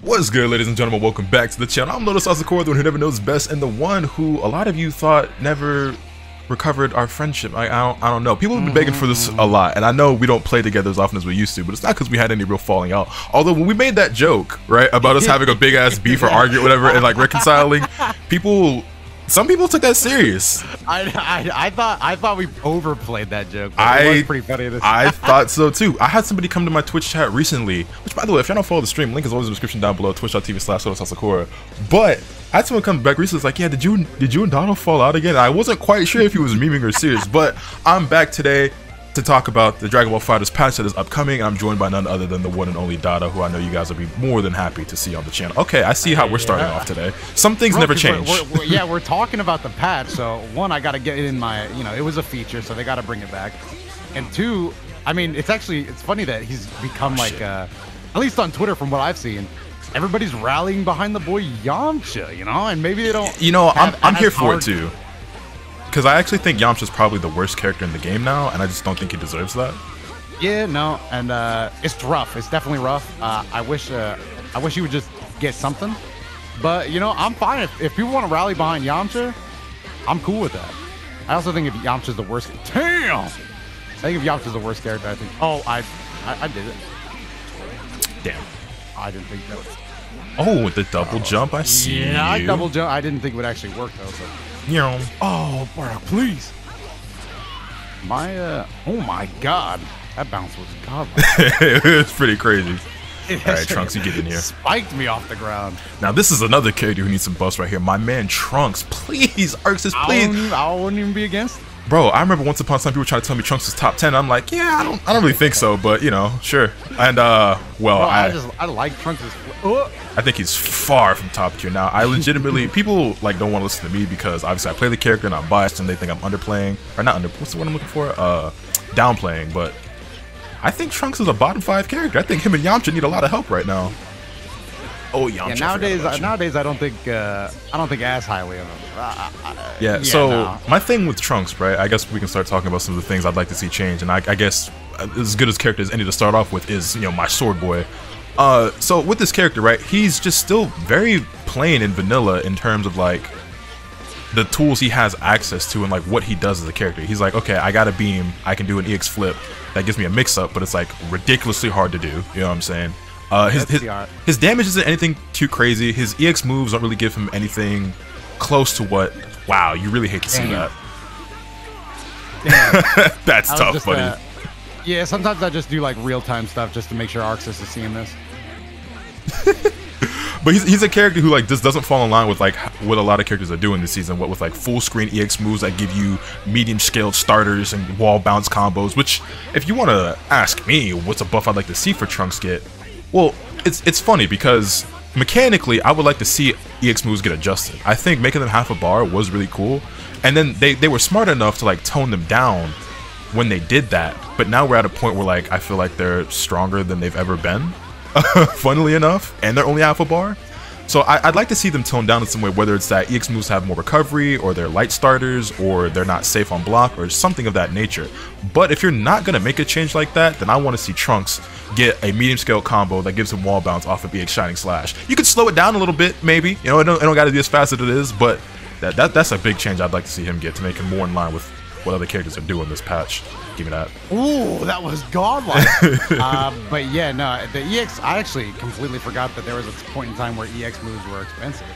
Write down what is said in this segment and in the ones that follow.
What's good, ladies and gentlemen? Welcome back to the channel. I'm LotusAsakura, the one who never knows best, and the one who a lot of you thought never recovered our friendship. I don't know. People have been begging for this a lot, and I know we don't play together as often as we used to, but it's not because we had any real falling out. Although when we made that joke, right, about us having a big ass beef or argument, whatever, and like reconciling, some people took that serious. I thought we overplayed that joke. It was pretty funny. I thought so too. I had somebody come to my Twitch chat recently, which, by the way, if y'all don't follow the stream, link is always in the description down below, twitch.tv/LotusAsakura. But I had someone come back recently, it's like, yeah, did you and Donald fall out again? I wasn't quite sure if he was memeing or serious, but I'm back today to talk about the Dragon Ball FighterZ patch that is upcoming, and I'm joined by none other than the one and only Dada, who I know you guys will be more than happy to see on the channel. Okay, I see how we're starting off today. Some things never change. We're talking about the patch, so one, I gotta get it in my, it was a feature, so they gotta bring it back. And two, I mean, it's funny that he's become at least on Twitter from what I've seen, everybody's rallying behind the boy Yamcha, and maybe they don't. I'm here for it too. Because I actually think Yamcha's probably the worst character in the game now, and I just don't think he deserves that. Yeah, no, and it's rough. It's definitely rough. I wish he would just get something. But I'm fine if people want to rally behind Yamcha. I'm cool with that. I also think if Yamcha's the worst, damn. I think if Yamcha's the worst character, I think. Oh, I did it. Damn. I didn't think that. Oh, with the double jump, I see. Yeah, I double jump. I didn't think it would actually work though. So. Oh, bro, please. Oh my God, that bounce was godlike. It was pretty crazy. All right, Trunks, you get in here. Spiked me off the ground. Now this is another character who needs some buffs right here. My man Trunks, please, Arxis, please. I wouldn't even be against. Bro, I remember once upon a time people trying to tell me Trunks was top 10. I'm like, yeah, I don't really think so, but sure. And well, bro, I like Trunks. I think he's far from top tier now. I legitimately, people don't want to listen to me because obviously I play the character and I'm biased and they think I'm underplaying, or not under. What's the word I'm looking for? Downplaying. But I think Trunks is a bottom 5 character. I think him and Yamcha need a lot of help right now. Oh, Yamcha. Yeah, nowadays I don't think as highly of him. So my thing with Trunks, right? I guess we can start talking about some of the things I'd like to see change, and I guess as good as character as any to start off with is my sword boy. So with this character, right, he's just still very plain and vanilla in terms of the tools he has access to and what he does as a character. He's like, okay, I got a beam, I can do an EX flip that gives me a mix-up, but it's ridiculously hard to do. You know what I'm saying? His damage isn't anything too crazy. His EX moves don't really give him anything close to what. Wow, you really hate to see that. That's tough, buddy. Yeah, sometimes I just do real-time stuff just to make sure Arxis is seeing this. But he's a character who just doesn't fall in line with what a lot of characters are doing this season. What with full screen EX moves that give you medium scaled starters and wall bounce combos. Which, if you want to ask me, what's a buff I'd like to see for Trunks get? Well, it's funny because mechanically I would like to see EX moves get adjusted. I think making them half a bar was really cool, and then they were smart enough to tone them down when they did that. But now we're at a point where I feel like they're stronger than they've ever been. Funnily enough, and they're only half a bar. So I'd like to see them toned down in some way, whether it's that EX moves have more recovery, or they're light starters, or they're not safe on block, or something of that nature. But if you're not going to make a change like that, then I want to see Trunks get a medium scale combo that gives him wall bounce off of EX Shining Slash. You could slow it down a little bit, maybe. It don't got to be as fast as it is, but that's a big change I'd like to see him get to make him more in line with what other characters are doing this patch. Give me that. Ooh, that was godlike. But yeah, no, the EX, I actually completely forgot that there was a point in time where EX moves were expensive.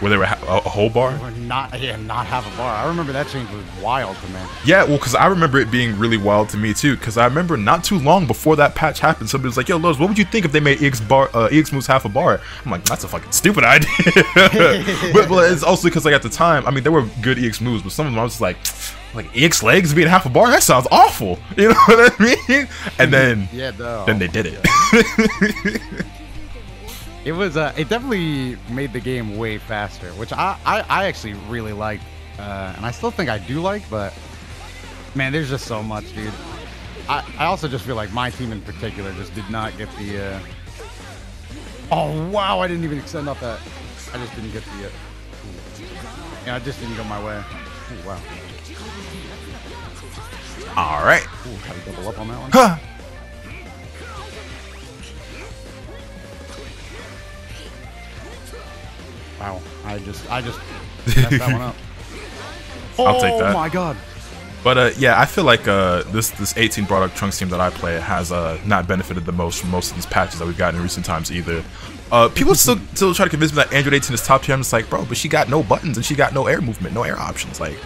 Where they were a whole bar? Not half a bar. I remember that change was wild to me. Yeah, well, because I remember it being really wild to me too. Because I remember not too long before that patch happened, somebody was like, "Yo, Lotus, what would you think if they made EX moves half a bar?" I'm like, "That's a fucking stupid idea." but it's also because at the time, I mean, there were good EX moves, but some of them I was like EX legs being half a bar. That sounds awful. You know what I mean? And then then they did it. It was it definitely made the game way faster, which I actually really liked, and I still think I do like, but man, there's just so much, dude. I also just feel like my team in particular just did not get the oh wow, I didn't even extend up that. I just didn't get the yeah, I just didn't go my way. Oh, wow. All right. Ooh, gotta double up on that one. Huh. I just messed that one up. I'll take that. Oh my god. But yeah, I feel like this 18 brought up Trunks team that I play has not benefited the most from most of these patches that we've gotten in recent times either. People still try to convince me that Android 18 is top tier. I'm just like, bro, but she got no buttons and she got no air movement, no air options. Like,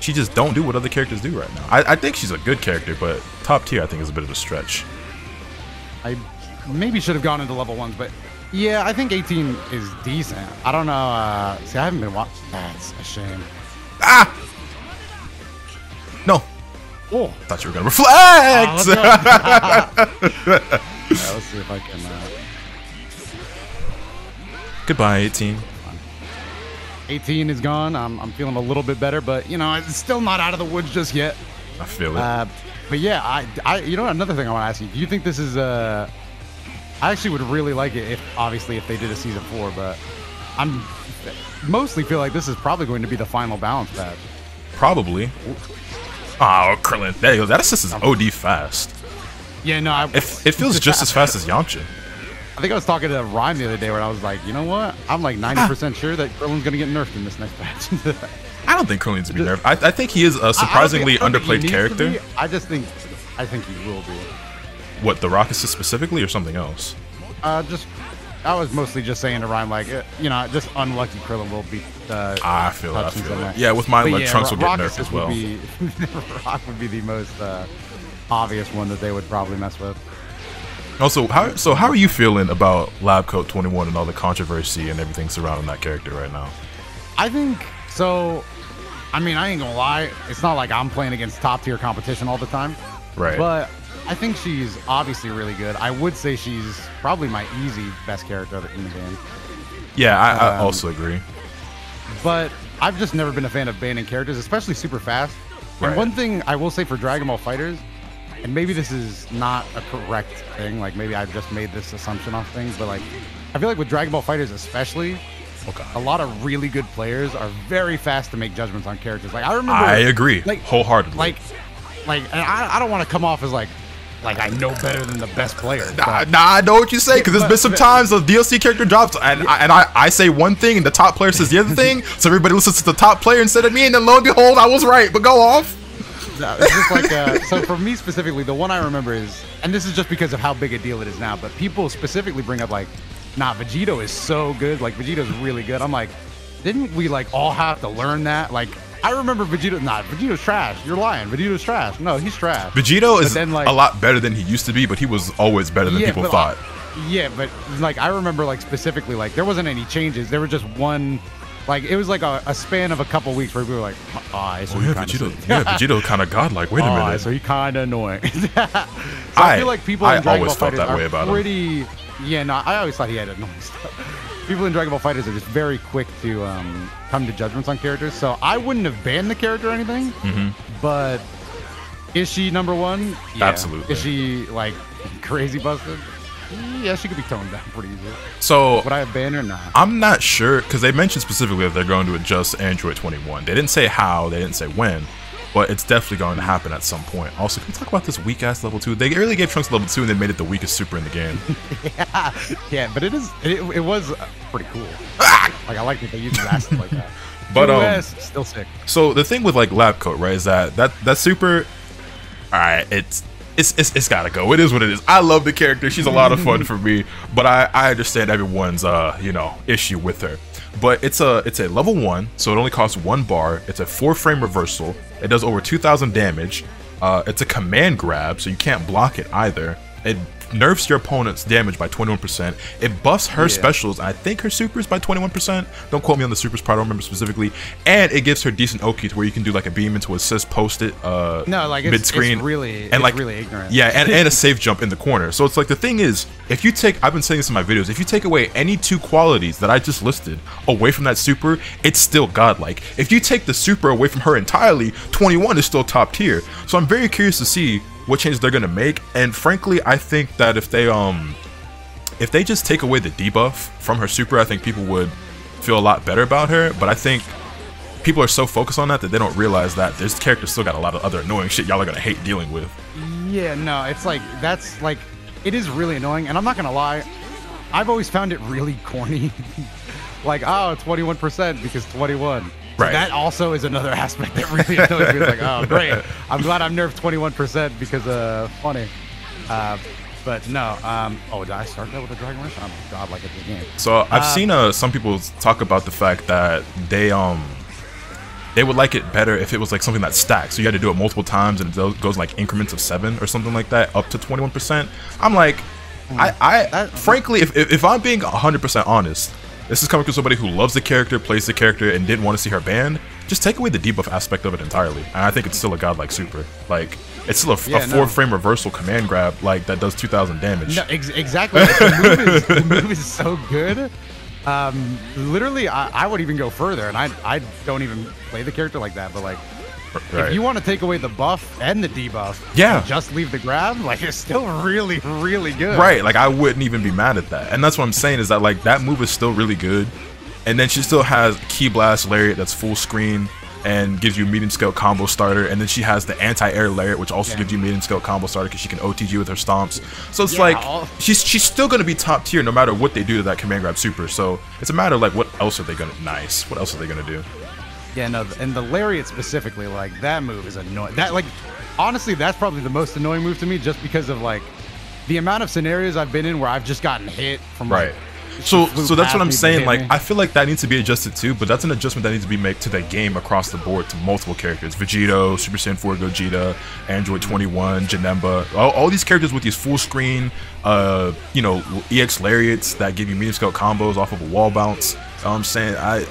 she just don't do what other characters do right now. I think she's a good character, but top tier I think is a bit of a stretch. I maybe should have gone into level 1s, but yeah, I think 18 is decent. I don't know. See, I haven't been watching. That's a shame. Ah! No. Oh. Thought you were gonna reflect. Let's see if I can. Goodbye, 18. 18 is gone. I'm feeling a little bit better, but you know, it's still not out of the woods just yet. I feel it. But yeah, you know, another thing I want to ask you. Do you think this is I actually would really like it if they did a season 4, but I'm mostly feel like this is probably going to be the final balance patch. Probably. Oh, Krillin. There you go. That assist is OD fast. Yeah, no. It feels just as fast as Yamcha. I think I was talking to Ryan the other day where I was like, you know what? I'm like 90% sure that Krillin's going to get nerfed in this next patch. I don't think Krillin needs to be nerfed. I think he is a surprisingly underplayed character. I think he will be. What, the rock assist specifically or something else? I was mostly just saying to Ryan, like, you know, just unlucky Krillin will be. I feel it. Yeah, with mine, like, Trunks will get nerfed as well. Rock would be the most obvious one that they would probably mess with. Also, how are you feeling about Lab Coat 21 and all the controversy and everything surrounding that character right now? I think so. I mean, I ain't gonna lie. It's not like I'm playing against top tier competition all the time. Right. But I think she's obviously really good. I would say she's probably my easy best character in the game. Yeah, I also agree. But I've just never been a fan of banning characters, especially super fast. Right. And one thing I will say for Dragon Ball FighterZ, and maybe this is not a correct thing, like maybe I've just made this assumption off things, but like I feel like with Dragon Ball FighterZ especially, a lot of really good players are very fast to make judgments on characters. Like I remember, I agree, like wholeheartedly. Like, and I don't want to come off as like I know better than the best player. Nah, I know what you say, because there's been some times the DLC character drops, and I say one thing and the top player says the other thing, so everybody listens to the top player instead of me, and then lo and behold, I was right. But go off. No, it's just like so for me specifically, the one I remember is, and this is just because of how big a deal it is now, but people specifically bring up like, nah, Vegito is so good, like Vegito's really good. I'm like, didn't we like all have to learn that? Like I remember Vegito, Vegito's trash. You're lying. Vegito's trash. No, he's trash. Vegito is then, like, a lot better than he used to be, but he was always better than people thought. Yeah, but like I remember like specifically like there wasn't any changes. There were just one. Like, it was like a span of a couple weeks where we were like, so Vegito kind of godlike. Wait a minute. So he kind of annoying. So I feel like people in Dragon Ball FighterZ are pretty... Yeah, no, I always thought he had annoying stuff. People in Dragon Ball FighterZ are just very quick to come to judgments on characters. So I wouldn't have banned the character or anything, but is she number one? Yeah. Absolutely. Is she, like, crazy busted? Yeah, she could be toned down pretty easily. So would I have banned her or not? I'm not sure, because they mentioned specifically that they're going to adjust Android 21. They didn't say how, they didn't say when, but it's definitely going to happen at some point. Also, can we talk about this weak ass level 2? They really gave Trunks level 2 and they made it the weakest super in the game. yeah, but it was pretty cool. Like I like that they used that like that. But still sick. So the thing with like Lab Coat, right, is that super, all right, it's gotta go. It is what it is. I love the character. She's a lot of fun for me, but I understand everyone's you know, issue with her. But it's a level 1, so it only costs 1 bar. It's a 4-frame reversal. It does over 2,000 damage. It's a command grab, so you can't block it either. It nerfs your opponent's damage by 21%. It buffs her specials, and I think her supers by 21%. Don't quote me on the supers part, I don't remember specifically. And it gives her decent Oki to where you can do like a beam into assist, post it mid-screen. It's really ignorant. Yeah, and a safe jump in the corner. So it's like, the thing is, if you take, I've been saying this in my videos, if you take away any 2 qualities that I just listed away from that super, it's still godlike. If you take the super away from her entirely, 21 is still top tier. So I'm very curious to see what changes they're gonna make, and frankly, I think that if they just take away the debuff from her super, I think people would feel a lot better about her. But I think people are so focused on that they don't realize that this character still got a lot of other annoying shit y'all are gonna hate dealing with. Yeah, no, it's like that's like it is really annoying, and I'm not gonna lie, I've always found it really corny like, oh, 21% because 21. So Right. that also is another aspect that really annoys me. It's like, oh, great. I'm glad I'm nerfed 21% because funny. But no. Oh, did I start that with a Dragon Rush? I'm godlike at this game. So I've seen some people talk about the fact that they would like it better if it was like something that stacks. So you had to do it multiple times and it goes like increments of 7 or something like that, up to 21%. I'm like, frankly, if I'm being 100% honest, this is coming from somebody who loves the character, plays the character, and didn't want to see her banned. Just take away the debuff aspect of it entirely, and I think it's still a godlike super. Like, it's still a 4-frame reversal command grab like that does 2,000 damage. No, exactly. The move is so good. Literally, I would even go further, and I don't even play the character like that, but like, if you want to take away the buff and the debuff, and just leave the grab, like, it's still really, really good. Right, like, I wouldn't even be mad at that. And that's what I'm saying is that, like, that move is still really good. And then she still has Ki Blast Lariat that's full screen and gives you medium scale combo starter. And then she has the anti-air Lariat, which also gives you medium scale combo starter because she can OTG with her stomps. So it's like, she's still going to be top tier no matter what they do to that command grab super. So it's a matter of, like, what else are they going to... What else are they going to do? Yeah, no, and the Lariat specifically, like, that move is annoying. That, like, honestly, that's probably the most annoying move to me just because of, like, the amount of scenarios I've been in where I've just gotten hit from, like, So that's what I'm saying. Like, I feel like that needs to be adjusted too, but that's an adjustment that needs to be made to the game across the board to multiple characters: Vegito, Super Saiyan 4 Gogeta, Android 21, Janemba. All these characters with these full screen, you know, EX Lariats that give you medium scale combos off of a wall bounce. I'm saying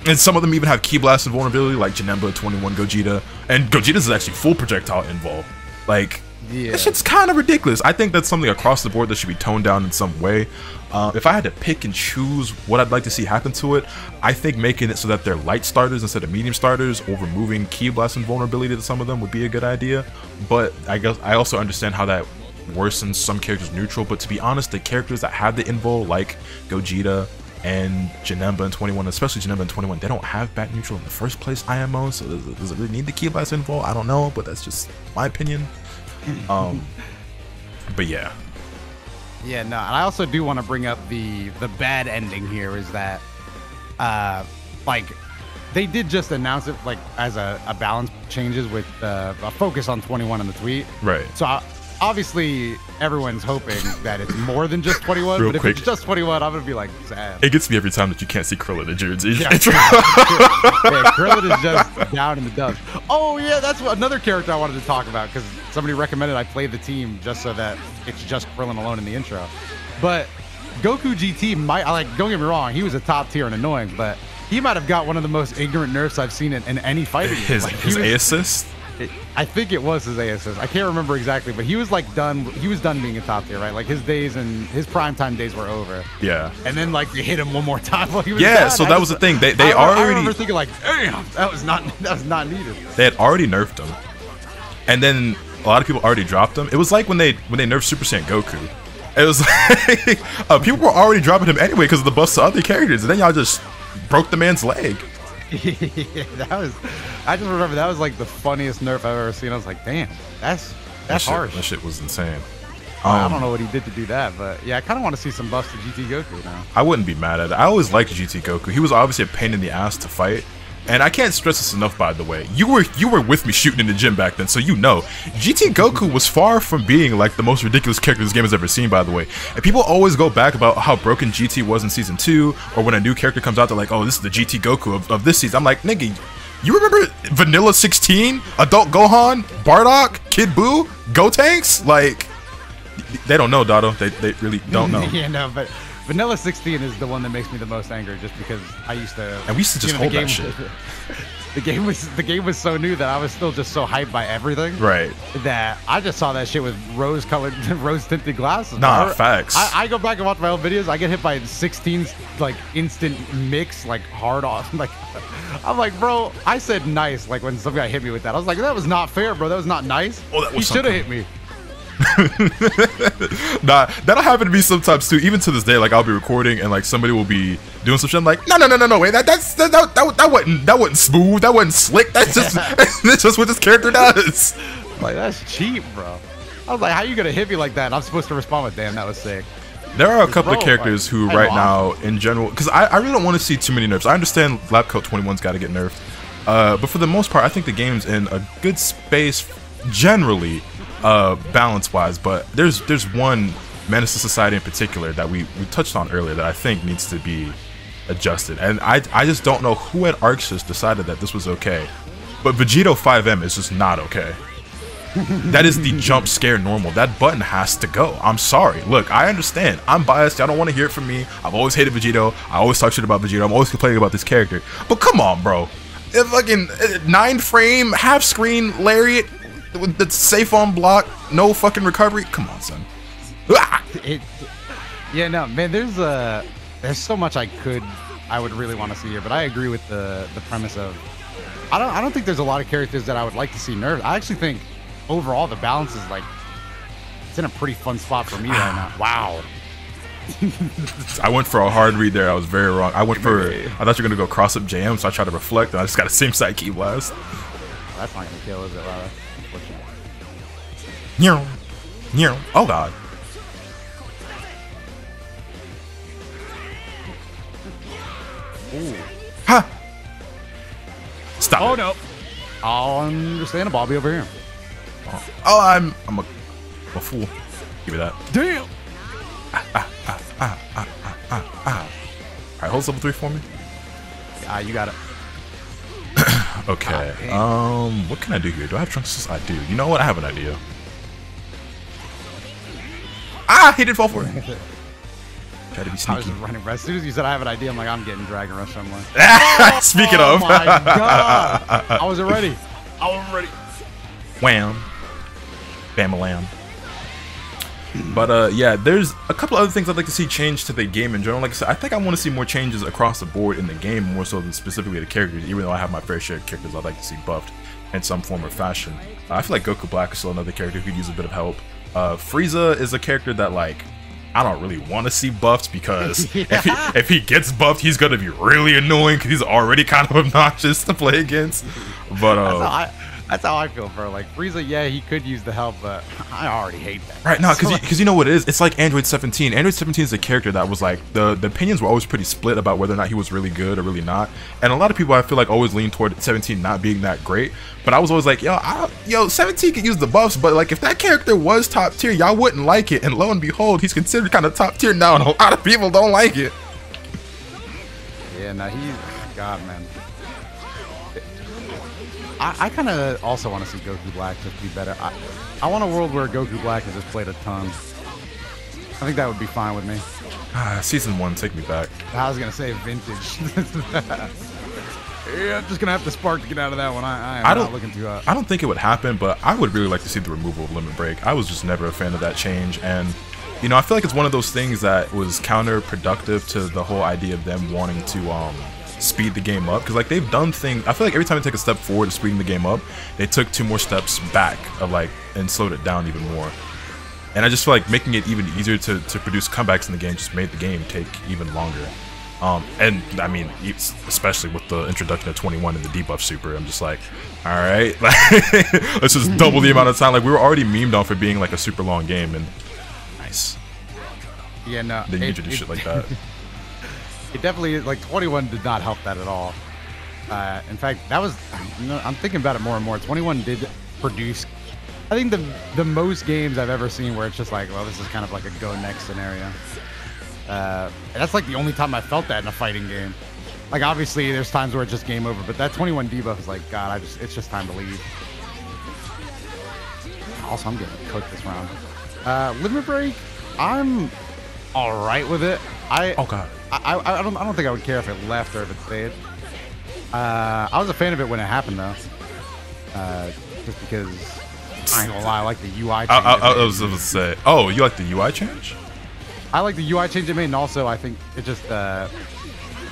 and some of them even have Ki Blast invulnerability, like Janemba, 21 Gogeta, and Gogeta's is actually full projectile invul. Like, that shit's kind of ridiculous. I think that's something across the board that should be toned down in some way. If I had to pick and choose what I'd like to see happen to it, I think making it so that they're light starters instead of medium starters, or removing Ki Blast invulnerability to some of them would be a good idea. But I guess I also understand how that worsens some characters neutral. But to be honest, the characters that have the invul, like Gogeta and Janemba and 21, especially Janemba and 21, they don't have back neutral in the first place, IMO. So does it really need the Ki Blast invul? I don't know, but that's just my opinion. But yeah. Yeah, no, and I also do want to bring up the bad ending here is that, like, they did just announce it, like, as a balance changes with a focus on 21 in the tweet. Right. So obviously everyone's hoping that it's more than just 21, but if it's just 21, I'm gonna be like sad. It gets me every time that you can't see Krillin in jersey. Yeah, Krillin is just down in the dumps. Oh yeah, that's another character I wanted to talk about because somebody recommended I play the team just so that it's just Krillin alone in the intro. But Goku GT might, like, don't get me wrong, he was a top tier and annoying, but he might have got one of the most ignorant nerfs I've seen in any fighting game. His A assist? I think it was his A assist. I can't remember exactly, but he was like done. He was done being a top tier, right? Like his days and his primetime days were over. Yeah. And then like they hit him one more time while he was yeah. down. So that was the thing. They already. I remember thinking like, damn, that was not needed. They had already nerfed him, and then a lot of people already dropped him. It was like when they nerfed Super Saiyan Goku. It was like people were already dropping him anyway because of the buffs to other characters, and then y'all just broke the man's leg. Yeah, I just remember that was like the funniest nerf I've ever seen. I was like, damn, that's harsh. That shit was insane. I don't know what he did to do that, but yeah, I kind of want to see some buffs to GT Goku now. I wouldn't be mad at it. I always liked GT Goku. He was obviously a pain in the ass to fight. And I can't stress this enough, by the way. You were with me shooting in the gym back then, so you know. GT Goku was far from being like the most ridiculous character this game has ever seen, by the way. And people always go back about how broken GT was in Season 2, or when a new character comes out, they're like, oh, this is the GT Goku of this season. I'm like, nigga, you remember Vanilla 16, Adult Gohan, Bardock, Kid Buu, Gotenks? Like, they don't know, Dotto. They really don't know. Yeah, no, but Vanilla 16 is the one that makes me the most angry, just because I used to. And we used to just hold that shit. The game was so new that I was still just so hyped by everything. Right. That I just saw that shit with rose tinted glasses. Nah, facts. I go back and watch my old videos. I get hit by 16 like instant mix, like hard off. Like I'm like, bro, I said nice. Like when some guy hit me with that, I was like, that was not fair, bro. That was not nice. Oh, that was he should have hit me. Nah, that'll happen to me sometimes too. Even to this day, like I'll be recording and like somebody will be doing some shit. I'm like, no, wait, that wasn't smooth, that wasn't slick. That's just that's just what this character does. Like that's cheap, bro. I was like, how you gonna hit me like that? And I'm supposed to respond with, damn, that was sick. There are a couple of characters who right now, in general, because I really don't want to see too many nerfs. I understand Lab Coat 21's got to get nerfed, but for the most part, I think the game's in a good space generally, balance-wise. But there's one Menace to Society in particular that we touched on earlier that I think needs to be adjusted, and I just don't know who at Arxis decided that this was okay, but Vegito 5M is just not okay. That is the jump scare normal. That button has to go. I'm sorry. Look, I understand. I'm biased. Y'all don't want to hear it from me. I've always hated Vegito. I always talk shit about Vegito. I'm always complaining about this character. But come on, bro. If fucking 9-frame, half-screen lariat with the safe on block, no fucking recovery. Come on, son. Yeah, no, man. There's so much I would really want to see here, but I agree with the premise of. I don't think there's a lot of characters that I would like to see nerfed. I actually think overall the balance is like it's in a pretty fun spot for me right now. Wow. I went for a hard read there. I was very wrong. I thought you were gonna go cross up JM, so I tried to reflect, and I just got a same side key blast. That's not gonna kill, is it, Lala? Oh god. Ooh. Ha! Stop. Oh it. no. I'll understand a Bobby over here. Oh, I'm a fool. Give me that. Damn. Alright, hold level 3 for me. You got it. Okay. What can I do here? Do I have Trunks? I do. You know what? I have an idea. He didn't fall for it. Try to be sneaky. I was just running. As soon as you said I have an idea, I'm like, I'm getting Dragon Rush. I'm like, speaking of. Oh my god. I wasn't ready. Wham. Bam-a-lam. But yeah, there's a couple other things I'd like to see change to the game in general. Like I said, I think I want to see more changes across the board in the game, more so than specifically the characters, even though I have my fair share of characters I'd like to see buffed in some form or fashion. I feel like Goku Black is still another character who could use a bit of help. Frieza is a character that, like, I don't really want to see buffed because if he gets buffed, he's going to be really annoying because he's already kind of obnoxious to play against. But that's how I feel for like Frieza. Yeah, he could use the help, but I already hate that. Right, no, because you know what it is? It's like Android 17. Android 17 is a character that was like, the opinions were always pretty split about whether or not he was really good or really not. And a lot of people, I feel like, always lean toward 17 not being that great. But I was always like, yo, 17 could use the buffs, but like if that character was top tier, y'all wouldn't like it. And lo and behold, he's considered kind of top tier now, and a lot of people don't like it. Yeah, no, God, man. I kind of also want to see Goku Black just be better. I want a world where Goku Black has just played a ton. I think that would be fine with me. Season 1, take me back. I was gonna say vintage. Yeah, I'm just gonna have to spark to get out of that one. I'm not looking too hot. I don't think it would happen, but I would really like to see the removal of Limit Break. I was just never a fan of that change, and you know, I feel like it's one of those things that was counterproductive to the whole idea of them wanting to speed the game up, because like they've done things. I feel like every time they take a step forward to speeding the game up, they took 2 more steps back of like and slowed it down even more. And I just feel like making it even easier to produce comebacks in the game just made the game take even longer. And I mean, especially with the introduction of 21 and the debuff super, I'm just like, all right, let's just double the amount of time. Like we were already memed on for being like a super long game, and nice. Yeah, no. Then you introduce shit like that. It definitely, like, 21 did not help that at all. In fact, that was, you know, I'm thinking about it more and more. 21 did produce, I think, the most games I've ever seen where it's just like, well, this is kind of like a go next scenario. And that's like the only time I felt that in a fighting game. Like, obviously, there's times where it's just game over, but that 21 debuff is like, God, it's just time to leave. Also, I'm getting cooked this round. Limit Break, I'm all right with it. Oh God. I don't think I would care if it left or if it stayed. I was a fan of it when it happened though. Just because I ain't gonna lie, I like the UI change. I was gonna say, oh, you like the UI change? I like the UI change it made, and also I think it just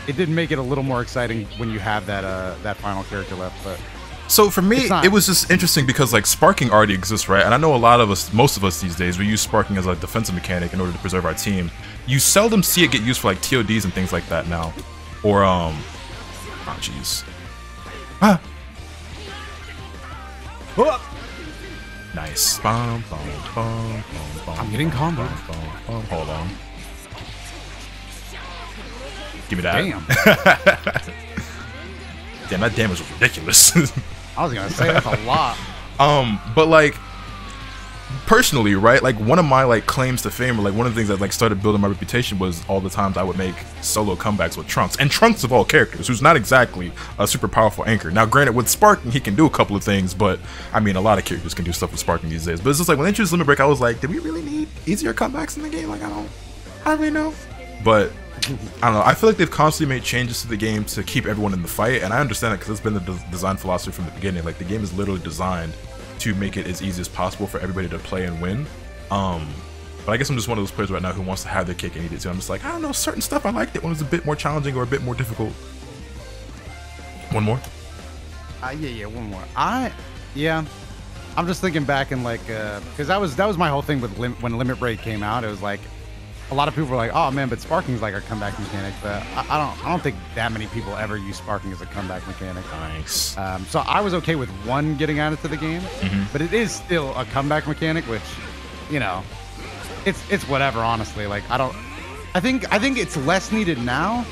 it did make it a little more exciting when you have that final character left. But so for me, it was just interesting because like sparking already exists, right? And I know a lot of us, most of us these days, we use sparking as a defensive mechanic in order to preserve our team. You seldom see it get used for like TODs and things like that now, or oh jeez, nice. I'm getting combo. Hold on. Give me that. Damn. Damn, that damage was ridiculous. I was gonna say that's a lot. But like, personally, right? Like, one of my like claims to fame, or like one of the things that like started building my reputation, was all the times I would make solo comebacks with Trunks, and Trunks of all characters, who's not exactly a super powerful anchor. Now, granted, with Sparking, he can do a couple of things, but I mean, a lot of characters can do stuff with Sparking these days. But it's just like when they introduced Limit Break, I was like, did we really need easier comebacks in the game? Like, I don't really know. But I don't know. I feel like they've constantly made changes to the game to keep everyone in the fight, and I understand it because it's been the design philosophy from the beginning. Like, the game is literally designed to make it as easy as possible for everybody to play and win. But I guess I'm just one of those players right now who wants to have their cake and eat it too. I'm just like, I don't know, certain stuff I liked it when it was a bit more challenging or a bit more difficult. One more? Yeah, one more. I'm just thinking back and like, because that was my whole thing with when Limit Break came out. It was like, a lot of people were like, oh man, but Sparking's like a comeback mechanic. But I don't think that many people ever use Sparking as a comeback mechanic. Nice. So I was okay with one getting added to the game, but it is still a comeback mechanic, which, you know, it's whatever. Honestly, like I think it's less needed now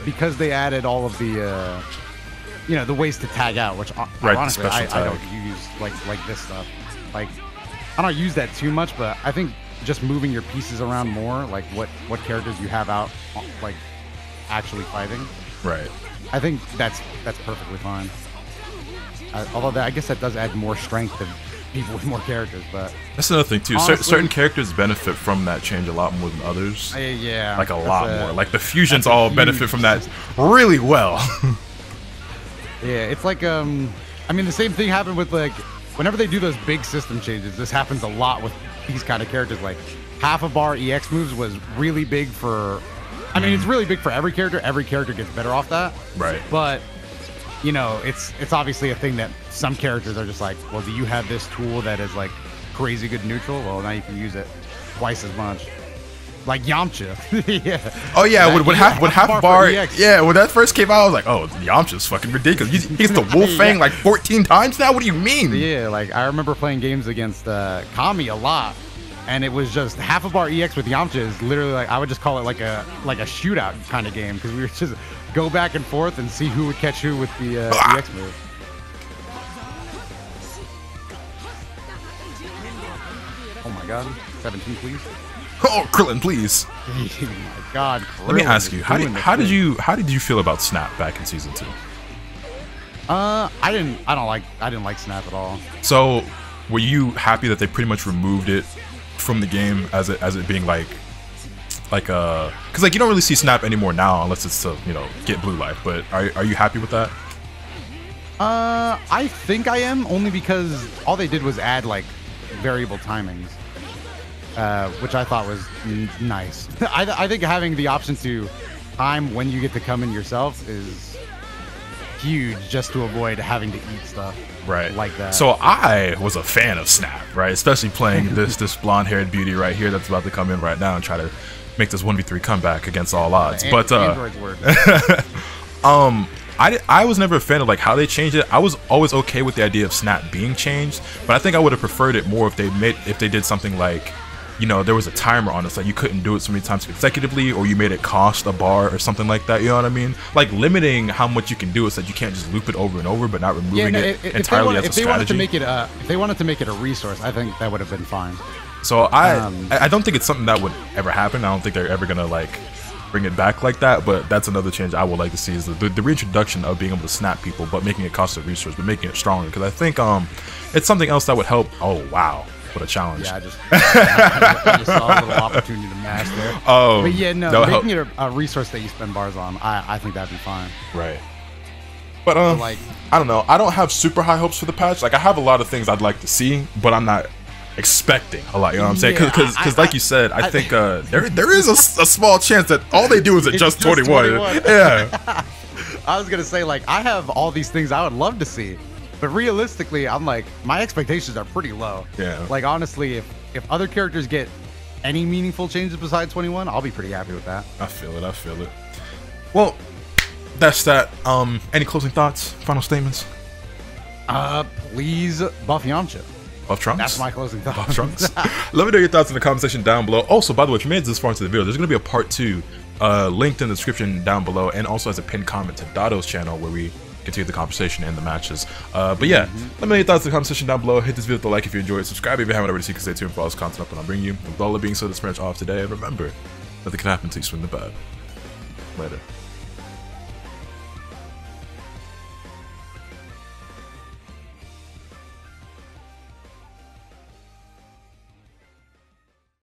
because they added all of the, you know, the ways to tag out, which honestly I don't use like this stuff. Like, I don't use that too much, but I think just moving your pieces around more, like what characters you have out, like actually fighting. Right. I think that's perfectly fine. Although I guess that does add more strength to people with more characters, but that's another thing too. Honestly, certain characters benefit from that change a lot more than others. Yeah, like a lot more. Like the fusions all benefit from that really well. Yeah, it's like I mean, the same thing happened with like whenever they do those big system changes. This happens a lot with these kind of characters. Like half a bar EX moves was really big for, I mean, it's really big for every character. Every character gets better off that. Right. But, you know, it's obviously a thing that some characters are just like, well, do you have this tool that is like crazy good neutral? Well, now you can use it twice as much. Like Yamcha. Yeah. Oh yeah, when half bar yeah, when that first came out, I was like, oh, Yamcha's fucking ridiculous. He gets the Wolf Fang like 14 times now? What do you mean? Yeah, like I remember playing games against Kami a lot, and it was just half a bar EX with Yamcha is literally like, I would just call it like a shootout kind of game, because we would just go back and forth and see who would catch who with the EX move. Oh my god, 17 please. Oh, Krillin, please. Oh my god, Krillin. Let me ask you, how did you feel about Snap back in season 2? I didn't like Snap at all. So, were you happy that they pretty much removed it from the game as it being like because like you don't really see Snap anymore now unless it's to, you know, get blue life, but are you happy with that? I think I am, only because all they did was add like variable timings. Which I thought was nice. I think having the option to time when you get to come in yourself is huge, just to avoid having to eat stuff like that. So I was a fan of Snap, right? Especially playing this blonde-haired beauty right here that's about to come in right now and try to make this 1v3 comeback against all odds. But Android's word. I was never a fan of like how they changed it. I was always okay with the idea of Snap being changed, but I think I would have preferred it more if they did something like, you know, there was a timer on it, so you couldn't do it so many times consecutively, or you made it cost a bar or something like that. You know what I mean? Like limiting how much you can do is that you can't just loop it over and over, but not removing it entirely as a strategy. If they wanted to make it a resource, I think that would have been fine. So I don't think it's something that would ever happen. I don't think they're ever gonna like bring it back like that. But that's another change I would like to see, is the reintroduction of being able to snap people, but making it cost a resource, but making it stronger. Because I think it's something else that would help. Oh wow. What a challenge. Yeah, I just saw a little opportunity to mash there. Oh. But yeah, no, making it a resource that you spend bars on, I think that'd be fine. Right. But like, I don't know. I don't have super high hopes for the patch. Like, I have a lot of things I'd like to see, but I'm not expecting a lot. You know what I'm saying? Because like you said, I think there is a small chance that all they do is adjust 21. Yeah. I was gonna say, like, I have all these things I would love to see. But realistically, I'm like, my expectations are pretty low. Yeah. Like, honestly, if other characters get any meaningful changes besides 21, I'll be pretty happy with that. I feel it. Well, that's that. Any closing thoughts? Final statements? Please buff Yamcha. Buff Trunks? That's my closing thoughts. Buff Trunks. Let me know your thoughts in the comment section down below. Also, by the way, if you made it this far into the video, there's going to be a part 2 linked in the description down below, and also as a pinned comment to Dotto's channel where we continue the conversation and the matches. But yeah, let me know your thoughts in the comment section down below. Hit this video with a like if you enjoyed it. Subscribe if you haven't already, so you can stay tuned for all this content up and I'll bring you. With all that being said, this match off today. And remember, nothing can happen until you swing the bat. Later.